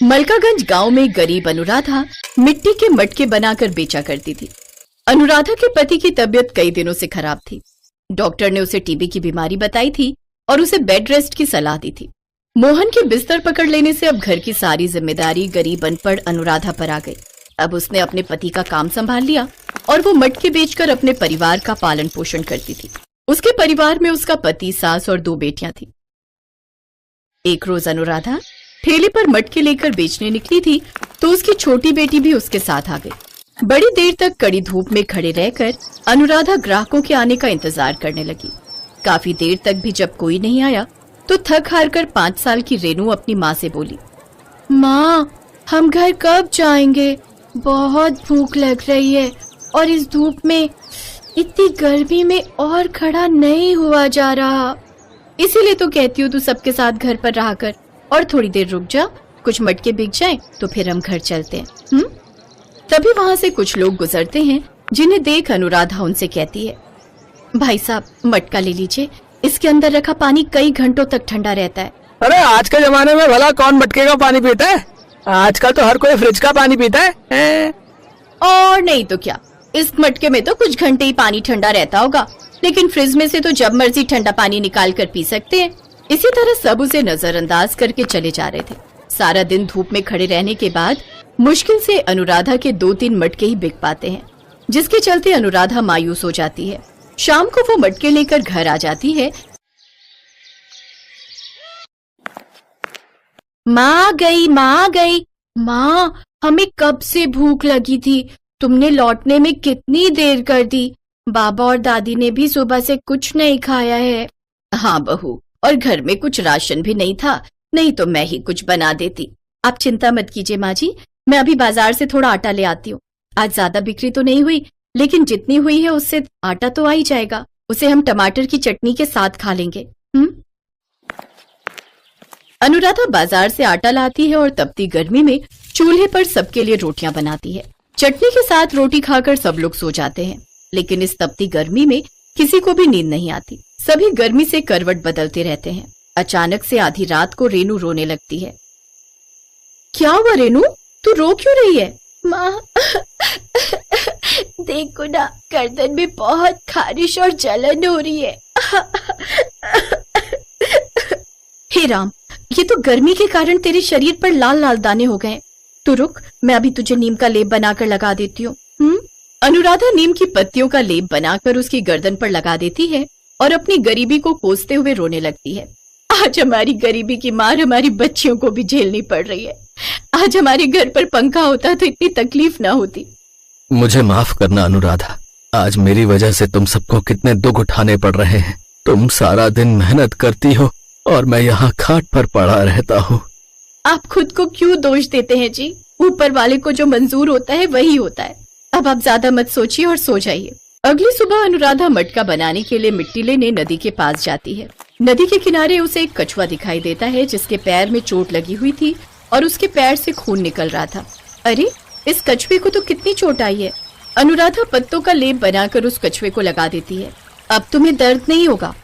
मलकागंज गांव में गरीब अनुराधा मिट्टी के मटके बनाकर बेचा करती थी। अनुराधा के पति की तबीयत कई दिनों से खराब थी। डॉक्टर ने उसे टीबी की बीमारी बताई थी और उसे बेड रेस्ट की सलाह दी थी। मोहन के बिस्तर पकड़ लेने से अब घर की सारी जिम्मेदारी गरीब अनपढ़ अनुराधा पर आ गई। अब उसने अपने पति का काम संभाल लिया और वो मटके बेचकर अपने परिवार का पालन पोषण करती थी। उसके परिवार में उसका पति, सास और 2 बेटियां थी। एक रोज अनुराधा ठेले पर मटके लेकर बेचने निकली थी तो उसकी छोटी बेटी भी उसके साथ आ गई। बड़ी देर तक कड़ी धूप में खड़े रहकर अनुराधा ग्राहकों के आने का इंतजार करने लगी। काफी देर तक भी जब कोई नहीं आया तो थक हार कर 5 साल की रेनू अपनी माँ से बोली, माँ, हम घर कब जाएंगे? बहुत भूख लग रही है और इस धूप में, इतनी गर्मी में और खड़ा नहीं हुआ जा रहा। इसीलिए तो कहती हूँ तू सबके साथ घर पर रहा कर और थोड़ी देर रुक जा, कुछ मटके बिक जाएं तो फिर हम घर चलते हैं। तभी वहाँ से कुछ लोग गुजरते हैं जिन्हें देख अनुराधा उनसे कहती है, भाई साहब, मटका ले लीजिए, इसके अंदर रखा पानी कई घंटों तक ठंडा रहता है। अरे आज के जमाने में भला कौन मटके का पानी पीता है? आजकल तो हर कोई फ्रिज का पानी पीता है। और नहीं तो क्या, इस मटके में तो कुछ घंटे ही पानी ठंडा रहता होगा, लेकिन फ्रिज में से तो जब मर्जी ठंडा पानी निकाल कर पी सकते हैं। इसी तरह सब उसे नजरअंदाज करके चले जा रहे थे। सारा दिन धूप में खड़े रहने के बाद मुश्किल से अनुराधा के 2-3 मटके ही बिक पाते हैं, जिसके चलते अनुराधा मायूस हो जाती है। शाम को वो मटके लेकर घर आ जाती है। माँ गई, माँ गई। माँ, हमें कब से भूख लगी थी, तुमने लौटने में कितनी देर कर दी। बाबा और दादी ने भी सुबह से कुछ नहीं खाया है। हाँ बहू, और घर में कुछ राशन भी नहीं था, नहीं तो मैं ही कुछ बना देती। आप चिंता मत कीजिए माँ जी, मैं अभी बाजार से थोड़ा आटा ले आती हूँ। आज ज्यादा बिक्री तो नहीं हुई, लेकिन जितनी हुई है उससे आटा तो आ ही जाएगा। उसे हम टमाटर की चटनी के साथ खा लेंगे। अनुराधा बाजार से आटा लाती है और तपती गर्मी में चूल्हे पर सबके लिए रोटियां बनाती है। चटनी के साथ रोटी खाकर सब लोग सो जाते हैं, लेकिन इस तपती गर्मी में किसी को भी नींद नहीं आती। सभी गर्मी से करवट बदलते रहते हैं। अचानक से आधी रात को रेनू रोने लगती है। क्या हुआ रेनू, तू रो क्यों रही है? माँ, देखो ना, गर्दन में बहुत खारिश और जलन हो रही है। हे राम, ये तो गर्मी के कारण तेरे शरीर पर लाल लाल दाने हो गए। तू रुक, मैं अभी तुझे नीम का लेप बनाकर लगा देती हूँ। अनुराधा नीम की पत्तियों का लेप बनाकर उसकी गर्दन पर लगा देती है और अपनी गरीबी को कोसते हुए रोने लगती है। आज हमारी गरीबी की मार हमारी बच्चियों को भी झेलनी पड़ रही है। आज हमारे घर पर पंखा होता तो इतनी तकलीफ ना होती। मुझे माफ करना अनुराधा, आज मेरी वजह से तुम सबको कितने दुख उठाने पड़ रहे हैं। तुम सारा दिन मेहनत करती हो और मैं यहाँ खाट पर पड़ा रहता हूँ। आप खुद को क्यों दोष देते हैं जी? ऊपर वाले को जो मंजूर होता है वही होता है। अब आप ज्यादा मत सोचिए और सो जाइए। अगली सुबह अनुराधा मटका बनाने के लिए मिट्टी लेने नदी के पास जाती है। नदी के किनारे उसे एक कछुआ दिखाई देता है जिसके पैर में चोट लगी हुई थी और उसके पैर से खून निकल रहा था। अरे, इस कछुए को तो कितनी चोट आई है। अनुराधा पत्तों का लेप बनाकर उस कछुए को लगा देती है। अब तुम्हें दर्द नहीं होगा,